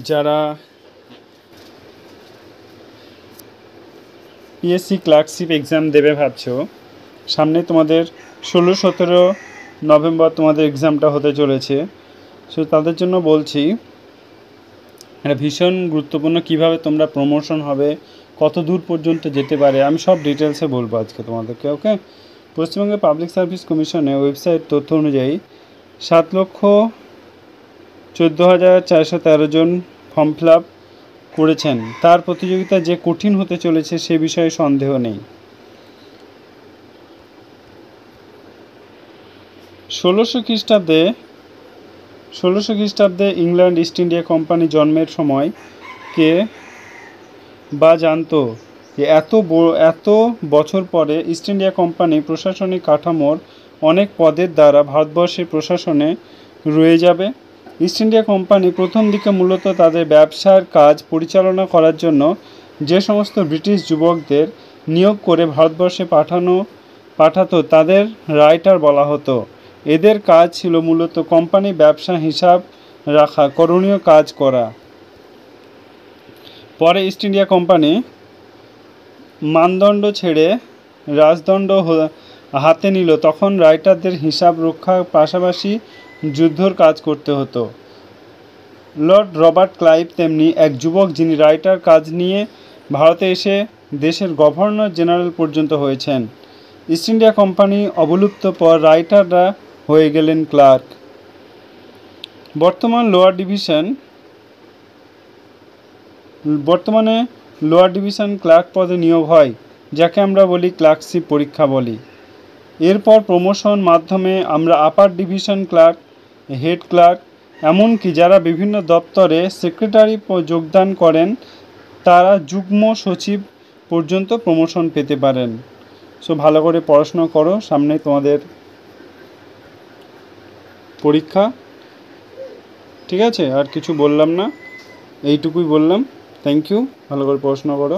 যারা PSC clerkship exam দেবে ভাবছো, সামনে তোমাদের 16-17 নভেম্বর তোমাদের এক্সামটা হতে চলেছে। সো তাদের জন্য বলছি, এটা ভীষণ গুরুত্বপূর্ণ। কিভাবে তোমরা প্রমোশন হবে, কত দূর পর্যন্ত যেতে পারে, আমি সব ডিটেলসে বলবো আজকে তোমাদেরকে। ওকে, পশ্চিমবঙ্গের পাবলিক সার্ভিস কমিশনের ওয়েবসাইট তথ্য অনুযায়ী 7,14,413 জন ফর্ম ফিল আপ করেছেন। তার প্রতিযোগিতা যে কঠিন হতে চলেছে সে বিষয়ে সন্দেহ নেই। 1600 খ্রিস্টাব্দে ইংল্যান্ড ইস্ট ইন্ডিয়া কোম্পানি জন্মের সময় কে বা জানতো যে এত বছর পরে ইস্ট ইন্ডিয়া কোম্পানি প্রশাসনিক কাঠামোর অনেক পদের দ্বারা ভারতবর্ষের প্রশাসনে রয়ে যাবে। ইস্ট ইন্ডিয়া কোম্পানি প্রথম দিকে মূলত তাদের ব্যবসার কাজ পরিচালনা করার জন্য যে সমস্ত ব্রিটিশ যুবকদের নিয়োগ করে ভারতবর্ষে পাঠাতো তাদের রাইটার বলা হতো। এদের কাজ ছিল মূলত কোম্পানি ব্যবসা হিসাব রাখা, করণীয় কাজ করা। পরে ইস্ট ইন্ডিয়া কোম্পানি মানদণ্ড ছেড়ে রাজদণ্ড হাতে নিল, তখন রাইটারদের হিসাব রক্ষার পাশাপাশি যুদ্ধর কাজ করতে হতো। লর্ড রবার্ট ক্লাইভ তেমনি এক যুবক, যিনি রাইটার কাজ নিয়ে ভারতে এসে দেশের গভর্নর জেনারেল পর্যন্ত হয়েছেন। ইস্ট ইন্ডিয়া কোম্পানি অবলুপ্ত পর রাইটাররা হয়ে গেলেন ক্লার্ক। বর্তমানে লোয়ার ডিভিশন ক্লার্ক পদে নিয়োগ হয়, যাকে আমরা বলি ক্লার্কশিপ পরীক্ষা বলি। এরপর প্রমোশন মাধ্যমে আমরা upper division clerk, head clerk, এমনকি যারা বিভিন্ন দপ্তরে সেক্রেটারি যোগদান করেন তারা যুগ্ম সচিব পর্যন্ত প্রমোশন পেতে পারেন। সো ভালো করে পড়াশোনা করো, সামনে তোমাদের পরীক্ষা। ঠিক আছে, আর কিছু বললাম না, এইটুকুই বললাম। থ্যাংক ইউ, ভালো করে পড়াশোনা করো।